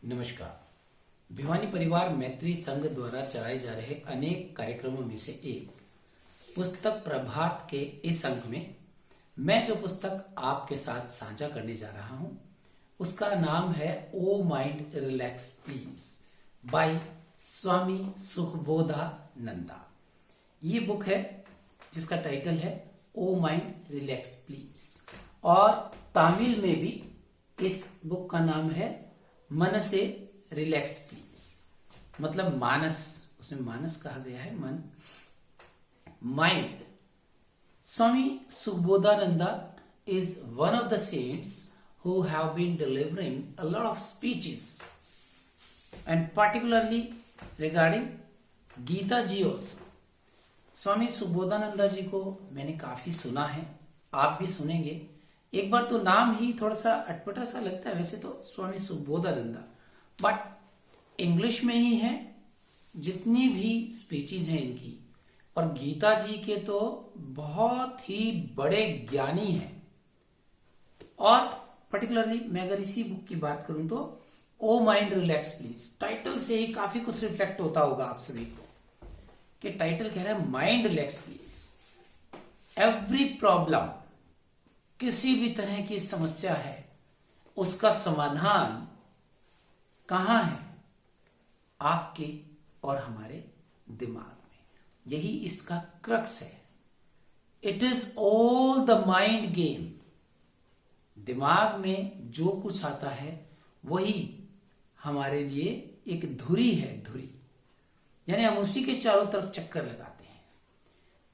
नमस्कार। भिवानी परिवार मैत्री संघ द्वारा चलाए जा रहे अनेक कार्यक्रमों में से एक पुस्तक प्रभात के इस अंक में मैं जो पुस्तक आपके साथ साझा करने जा रहा हूं उसका नाम है ओ माइंड रिलैक्स प्लीज बाय स्वामी सुखबोधानंदा। ये बुक है जिसका टाइटल है ओ माइंड रिलैक्स प्लीज और तमिल में भी इस बुक का नाम है मन से रिलैक्स प्लीज, मतलब मानस, उसमें मानस कहा गया है, मन, mind. Swami Sukhabodhananda is one of the saints who have been delivering a lot of speeches and particularly regarding Gita ji also। Swami Sukhbodhananda ji को मैंने काफी सुना है, आप भी सुनेंगे। एक बार तो नाम ही थोड़ा सा अटपटा सा लगता है, वैसे तो स्वामी सुखबोधानंदा, बट इंग्लिश में ही है जितनी भी स्पीचेज हैं इनकी। और गीता जी के तो बहुत ही बड़े ज्ञानी हैं। और पर्टिकुलरली मैं अगर इसी बुक की बात करूं तो ओ माइंड रिलैक्स प्लीज, टाइटल से ही काफी कुछ रिफ्लेक्ट होता होगा आप सभी को कि टाइटल कह रहा है mind relax please. Every problem, किसी भी तरह की समस्या है उसका समाधान कहां है? आपके और हमारे दिमाग में। यही इसका क्रक्स है। It is all the mind game. दिमाग में जो कुछ आता है वही हमारे लिए एक धुरी है, धुरी, यानी हम उसी के चारों तरफ चक्कर लगाते हैं।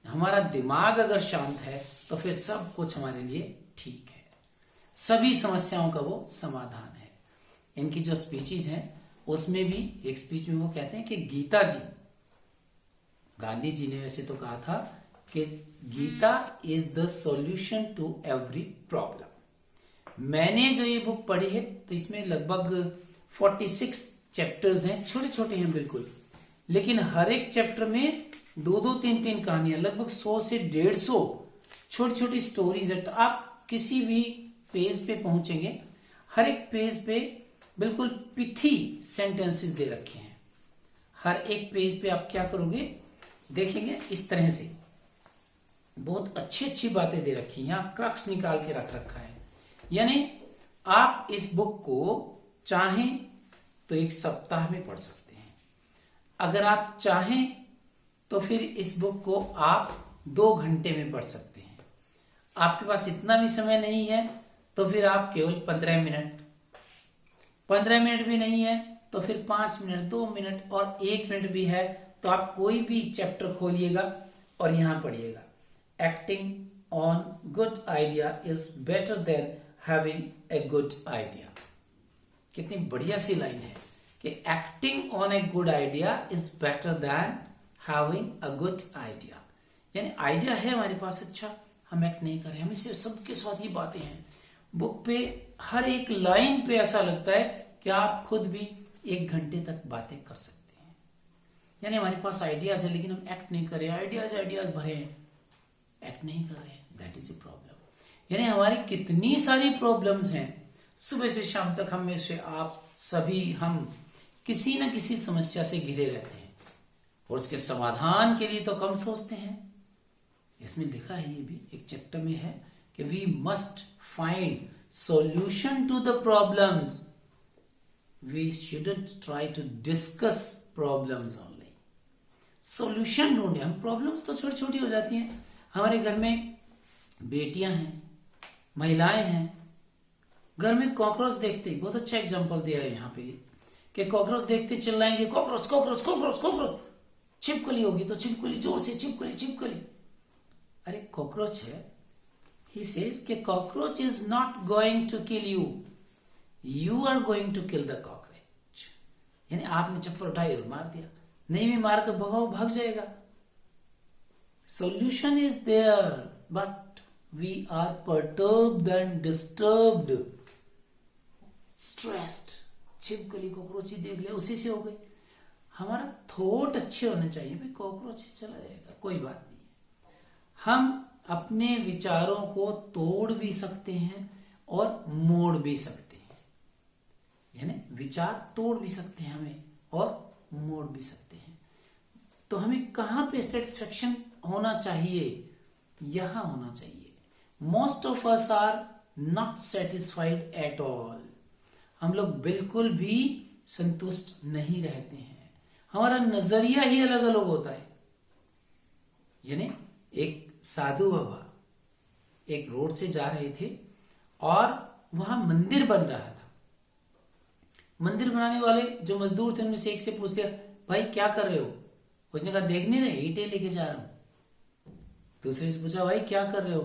हमारा दिमाग अगर शांत है तो फिर सब कुछ हमारे लिए ठीक है, सभी समस्याओं का वो समाधान है। इनकी जो स्पीचेज हैं उसमें भी एक स्पीच में वो कहते हैं कि गीता जी, गांधी जी ने वैसे तो कहा था कि Gita is the solution to every problem. मैंने जो ये बुक पढ़ी है तो इसमें लगभग 46 चैप्टर्स हैं, छोटे छोटे हैं बिल्कुल, लेकिन हर एक चैप्टर में दो दो तीन तीन कहानियां, लगभग 100 से 150 छोटी छोटी स्टोरीज है। तो आप किसी भी पेज पे पहुंचेंगे, हर एक पेज पे बिल्कुल पिथी सेंटेंसेस दे रखे हैं। हर एक पेज पे आप क्या करोगे, देखेंगे इस तरह से बहुत अच्छी अच्छी बातें दे रखी हैं, यहां क्रक्स निकाल के रख रखा है। यानी आप इस बुक को चाहें तो एक सप्ताह में पढ़ सकते हैं, अगर आप चाहें तो फिर इस बुक को आप 2 घंटे में पढ़ सकते हैं। आपके पास इतना भी समय नहीं है तो फिर आप केवल 15 मिनट भी नहीं है तो फिर 5 मिनट, 2 मिनट और 1 मिनट भी है तो आप कोई भी चैप्टर खोलिएगा और यहां पढ़िएगा। Acting on good idea is better than having a good idea. कितनी बढ़िया सी लाइन है कि acting on a good idea is better than having a good idea. यानी आइडिया है हमारे पास, अच्छा, हम एक्ट नहीं कर रहे, हमें सिर्फ सबके साथ ये बातें हैं। बुक पे हर एक लाइन पे ऐसा लगता है कि आप खुद भी 1 घंटे तक बातें कर सकते हैं। यानी हमारे पास आइडियाज है लेकिन हम एक्ट नहीं कर रहे, आइडियाज भरे हैं, एक्ट नहीं कर रहे, दैट इज ए प्रॉब्लम। यानी हमारी कितनी सारी प्रॉब्लम्स हैं, सुबह से शाम तक हम में से आप सभी, हम किसी न किसी समस्या से घिरे रहते हैं और उसके समाधान के लिए तो कम सोचते हैं। इसमें लिखा है, ये भी एक चैप्टर में है कि we must find solution to the problems, we shouldn't try to discuss problems only. Solution ढूंढे हम। प्रॉब्लम्स तो छोटी छोटी हो जाती हैं। हमारे घर में बेटियां हैं, महिलाएं हैं, घर में कॉकरोच देखते ही, बहुत अच्छा एग्जांपल दिया है यहाँ पे कि कॉकरोच देखते चिल्लाएंगे कॉकरोच कॉकरोच कॉकरोच कॉकरोच, छिपकली होगी तो छिपकली, जोर से छिपकली छिपकली। अरे कॉकरोच है, ही सेज कि cockroach is not going to kill you, you are going to kill the cockroach. यानी आपने चप्पल उठाई और मार दिया, नहीं भी मारा तो भगाओ, भाग जाएगा। Solution is there but we are perturbed and disturbed, stressed. छिपकली कॉकरोच ही देख ले, उसी से हो गई। हमारा थॉट अच्छे होने चाहिए, भाई कॉकरोच चला जाएगा, कोई बात नहीं। हम अपने विचारों को तोड़ भी सकते हैं और मोड़ भी सकते हैं। यानी विचार तोड़ भी सकते हैं हमें और मोड़ भी सकते हैं। तो हमें कहां पे सेटिस्फेक्शन होना चाहिए? यहां होना चाहिए। Most of us are not satisfied at all. हम लोग बिल्कुल भी संतुष्ट नहीं रहते हैं। हमारा नजरिया ही अलग अलग होता है। यानी एक साधु बाबा एक रोड से जा रहे थे और वहां मंदिर बन रहा था। मंदिर बनाने वाले जो मजदूर थे उनमें से एक से पूछ लिया, भाई क्या कर रहे हो? उसने कहा, देख नहीं रहे, ईंटें लेके जा रहा हूं। दूसरे से पूछा, भाई क्या कर रहे हो?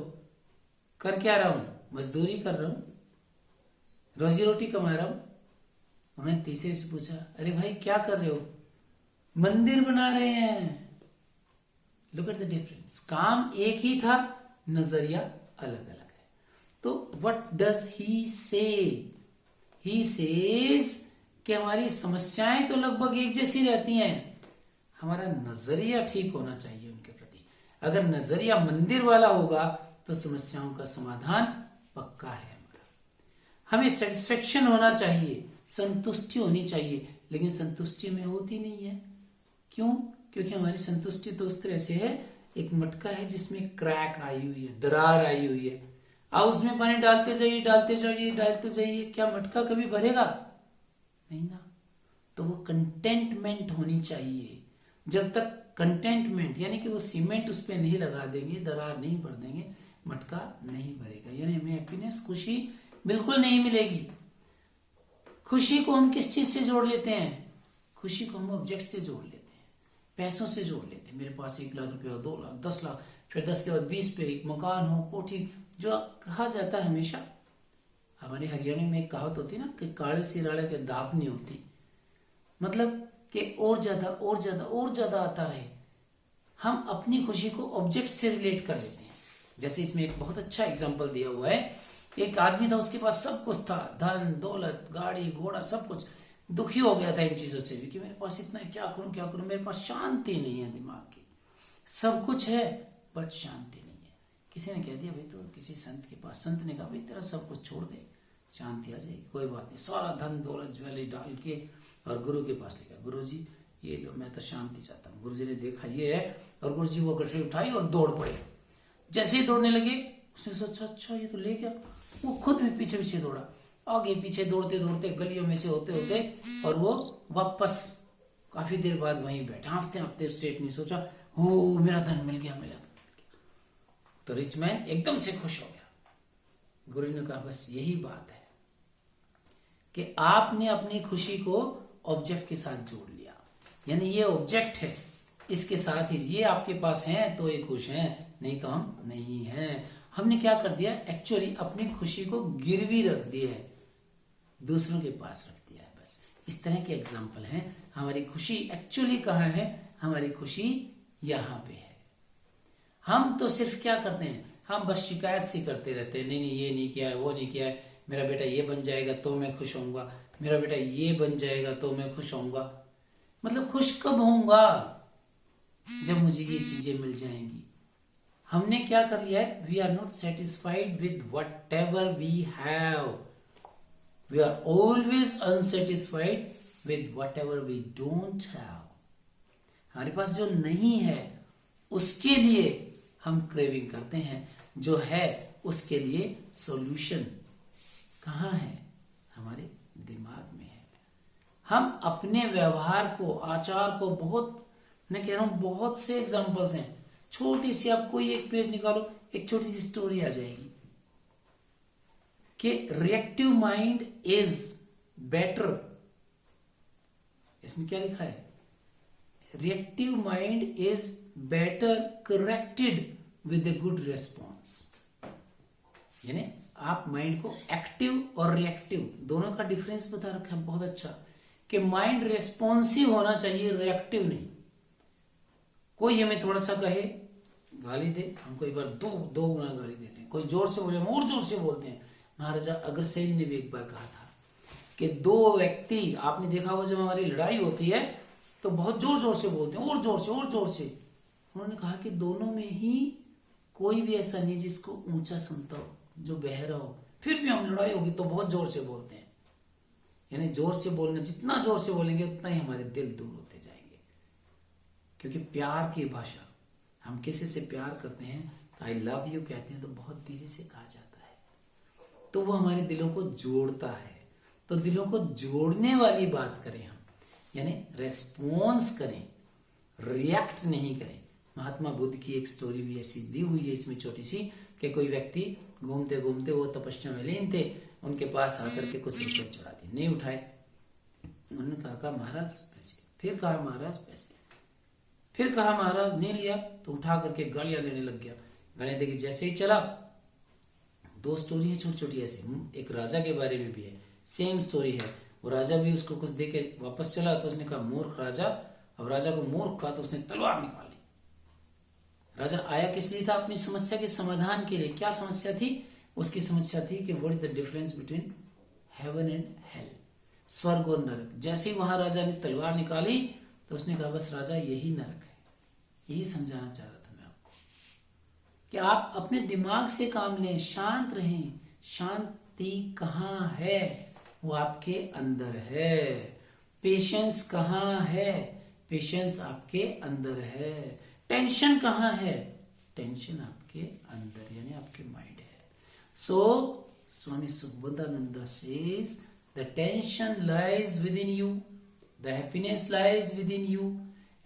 कर क्या रहा हूं? मजदूरी कर रहा हूं, रोजी रोटी कमा रहा हूं। उन्होंने तीसरे से पूछा, अरे भाई क्या कर रहे हो? मंदिर बना रहे हैं। Look at the difference. काम एक ही था, नजरिया अलग अलग है। तो व्हाट डज ही से? ही सेज कि हमारी समस्याएं तो लगभग एक जैसी रहती हैं, हमारा नजरिया ठीक होना चाहिए उनके प्रति। अगर नजरिया मंदिर वाला होगा तो समस्याओं का समाधान पक्का है। हमें सेटिस्फेक्शन होना चाहिए, संतुष्टि होनी चाहिए, लेकिन संतुष्टि में होती नहीं है। क्यों? क्योंकि हमारी संतुष्टि तो उस तरह से है, एक मटका है जिसमें क्रैक आई हुई है, दरार आई हुई है। आप उसमें पानी डालते जाइए, डालते जाइए, डालते जाइए, क्या मटका कभी भरेगा? नहीं ना। तो वो कंटेंटमेंट होनी चाहिए। जब तक कंटेंटमेंट यानी कि वो सीमेंट उस पर नहीं लगा देंगे, दरार नहीं भर देंगे, मटका नहीं भरेगा। यानी हमें हैप्पीनेस, खुशी बिल्कुल नहीं मिलेगी। खुशी को हम किस चीज से जोड़ लेते हैं? खुशी को हम ऑब्जेक्ट से जोड़ लेते हैं, पैसों से जोड़ लेते हैं। मेरे पास 1 लाख रुपया हो, 2 लाख, 10 लाख, फिर 10 के बाद 20 पे एक मकान हो, कोठी, जो कहा जाता है हमेशा। हमारे हरियाणा में एक कहावत होती है ना कि काले सिराड़े के दाप नहीं होती। मतलब कि और ज्यादा और ज्यादा और ज्यादा आता रहे। हम अपनी खुशी को ऑब्जेक्ट से रिलेट कर लेते हैं। जैसे इसमें एक बहुत अच्छा एग्जाम्पल दिया हुआ है। एक आदमी था, उसके पास सब कुछ था, धन दौलत, गाड़ी घोड़ा, सब कुछ। दुखी हो गया था इन चीजों से भी कि मेरे पास इतना है, क्या करूं क्या करूं, मेरे पास शांति नहीं है दिमाग की। सब कुछ है बट शांति नहीं है। किसी ने कह दिया, भाई तो किसी संत के पास, संत ने कहा, भाई तेरा सब कुछ छोड़ दे, शांति आ जाएगी, कोई बात नहीं। सारा धन दौलत ज्वेलरी डाल के और गुरु के पास ले गया। गुरु जी ये लो, मैं तो शांति चाहता हूँ। गुरु जी ने देखा ये है, और गुरु जी वो गठरी उठाई और दौड़ पड़े। जैसे ही दौड़ने लगे, उसने सोचा अच्छा ये तो ले गया। वो खुद भी पीछे पीछे दौड़ा, आगे पीछे दौड़ते दौड़ते गलियों में से होते होते, और वो वापस काफी देर बाद वहीं बैठा। हाँफते हाँफते सेठ ने सोचा, हो मेरा धन मिल गया, मिला। तो रिच मैन एकदम से खुश हो गया। गुरु ने कहा, बस यही बात है कि आपने अपनी खुशी को ऑब्जेक्ट के साथ जोड़ लिया। यानी ये ऑब्जेक्ट है, इसके साथ ही ये आपके पास है तो ये खुश हैं, नहीं तो हम नहीं हैं। हमने क्या कर दिया? एक्चुअली अपनी खुशी को गिरवी रख दिया है, दूसरों के पास रख दिया है। बस इस तरह के एग्जाम्पल हैं। हमारी खुशी एक्चुअली कहाँ है? हमारी खुशी यहाँ पे है। हम तो सिर्फ क्या करते हैं? हम बस शिकायत सी करते रहते हैं, नहीं नहीं ये नहीं किया है, वो नहीं किया है, मेरा बेटा ये बन जाएगा तो मैं खुश होऊंगा, मेरा बेटा ये बन जाएगा तो मैं खुश होऊंगा। मतलब खुश कब होऊंगा? जब मुझे ये चीजें मिल जाएंगी। हमने क्या कर लिया है? We are not satisfied with whatever we have, we are always unsatisfied with whatever we don't have. हमारे पास जो नहीं है उसके लिए हम क्रेविंग करते हैं, जो है उसके लिए सॉल्यूशन कहाँ है? हमारे दिमाग में है। हम अपने व्यवहार को, आचार को, बहुत, मैं कह रहा हूं बहुत से एग्जांपल्स हैं। छोटी सी, आप कोई एक पेज निकालो, एक छोटी सी स्टोरी आ जाएगी कि रिएक्टिव माइंड इज बेटर। इसमें क्या लिखा है? Reactive mind is better corrected with a good response. यानी आप माइंड को एक्टिव और रिएक्टिव दोनों का डिफरेंस बता रखा है बहुत अच्छा, कि माइंड रेस्पॉन्सिव होना चाहिए, रिएक्टिव नहीं। कोई हमें थोड़ा सा कहे, गाली दे, हम कई बार दो गुना गाली देते हैं। कोई जोर से बोले, हम और जोर से बोलते हैं। महाराजा अग्रसेन ने भी एक बार कहा था कि 2 व्यक्ति, आपने देखा होगा जब हमारी लड़ाई होती है तो बहुत जोर जोर से बोलते हैं, और जोर से और जोर से। उन्होंने कहा कि दोनों में ही कोई भी ऐसा नहीं जिसको ऊंचा सुनता हो, जो बहरा हो, फिर भी हम लड़ाई होगी तो बहुत जोर से बोलते हैं। यानी जोर से बोलना, जितना जोर से बोलेंगे उतना ही हमारे दिल दूर होते जाएंगे। क्योंकि प्यार की भाषा, हम किसी से प्यार करते हैं तो आई लव यू कहते हैं तो बहुत धीरे से कहा जाता है, तो वो हमारे दिलों को जोड़ता है। तो दिलों को जोड़ने वाली बात करें हम, यानी रेस्पॉन्स करें, रिएक्ट नहीं करें। महात्मा बुद्ध की एक स्टोरी भी ऐसी दी हुई है इसमें छोटी सी, कि कोई व्यक्ति घूमते घूमते, वो तपस्या में लीन थे, उनके पास आकर के कुछ रुपए चढ़ा दिए, नहीं उठाए। उन्होंने कहा महाराज पैसे, फिर कहा महाराज पैसे, फिर कहा महाराज, नहीं लिया, तो उठा करके गालियां देने लग गया। गालियां देके जैसे ही चला, दो स्टोरी है छोटी छोटी ऐसी, एक राजा के बारे में भी है, सेम स्टोरी है। वो राजा भी उसको कुछ दे के वापस चला, तो उसने कहा मूर्ख राजा, अब राजा को मूर्ख कहा तो उसने तलवार निकाली। राजा आया किस लिए था? अपनी समस्या के समाधान के लिए। क्या समस्या थी? उसकी समस्या थी कि what is the difference between heaven and hell, स्वर्ग और नरक। जैसे ही वहां राजा ने तलवार निकाली तो उसने कहा बस राजा यही नरक है। यही समझाना चाह रहा था मैं आपको कि आप अपने दिमाग से काम लें, शांत रहें। शांति कहाँ है? वो आपके अंदर है। पेशेंस कहाँ है? पेशेंस आपके अंदर है। टेंशन कहाँ है? टेंशन आपके अंदर यानी आपके माइंड है। So Swami Sukhabodhananda says the tension lies within you, the happiness lies within you,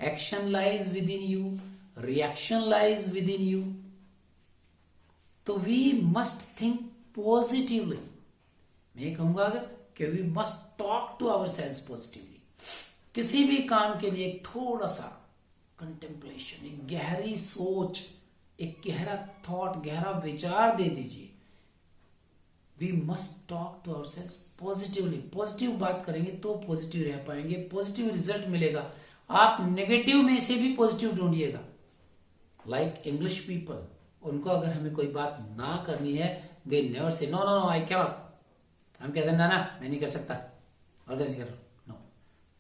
action lies within you, reaction lies within you. तो वी मस्ट थिंक पॉजिटिवली। मैं कहूंगा अगर कि we must talk to ourselves positively. किसी भी काम के लिए एक थोड़ा सा कंटेम्पलेशन, एक गहरी सोच, एक गहरा थॉट, गहरा विचार दे दीजिए। We must talk to ourselves positively. Positive बात करेंगे तो पॉजिटिव रह पाएंगे, पॉजिटिव रिजल्ट मिलेगा। आप नेगेटिव में से भी पॉजिटिव ढूंढिएगा। लाइक इंग्लिश पीपल, उनको अगर हमें कोई बात ना करनी है, they never say no no no I can not. हम कहते हैं ना ना मैं नहीं कर सकता, और कैसे करो, no,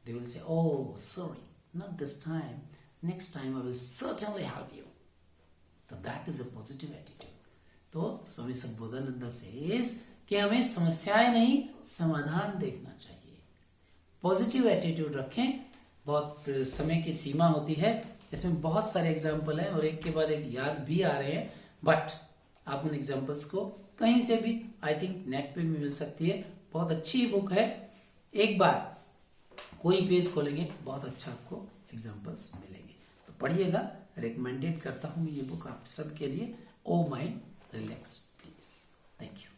they will say oh sorry, not this time, next time I will certainly help you. So that is a positive attitude. तो स्वामी सुखबोधानंद says कि हमें समस्याएं नहीं समाधान देखना चाहिए। पॉजिटिव एटीट्यूड रखें। बहुत समय की सीमा होती है, इसमें बहुत सारे एग्जाम्पल हैं और एक के बाद एक याद भी आ रहे हैं, बट आप उन एग्जाम्पल्स को कहीं से भी आई थिंक नेट पे भी मिल सकती है। बहुत अच्छी बुक है, एक बार कोई पेज खोलेंगे बहुत अच्छा आपको एग्जाम्पल्स मिलेंगे, तो पढ़िएगा। रिकमेंडेड करता हूं ये बुक आप सबके लिए। O mind relax please. Thank you.